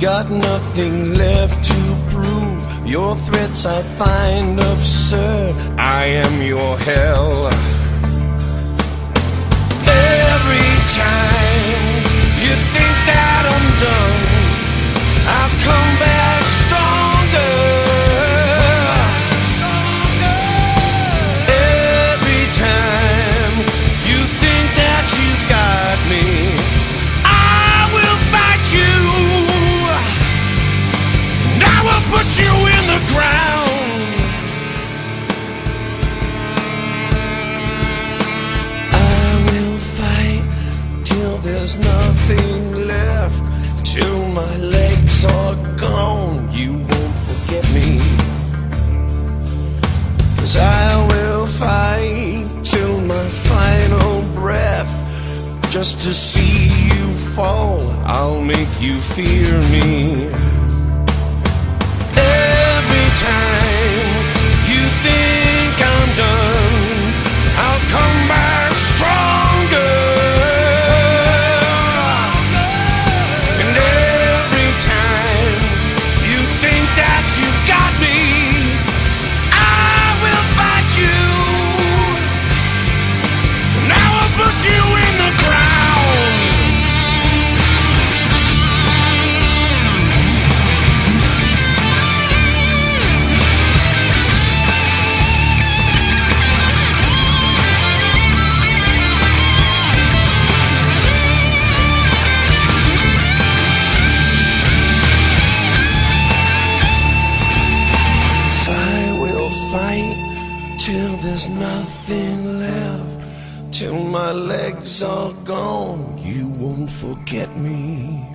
got nothing left to prove. Your threats I find absurd. I am your hell. Every time you think that I'm done, I'll come back stronger. Every time you think that you've got me, I will fight you. And I will put you in the ground. I will fight till there's nothing left, till my legs are gone. You won't forget me, 'cause I will fight till my final breath, just to see you fall. I'll make you fear me. Every time you think I'm done, I'll come back stronger. And every time you think that you've got me, I will fight you. And I will put you in the ground. Till there's nothing left, till my legs are gone. You won't forget me.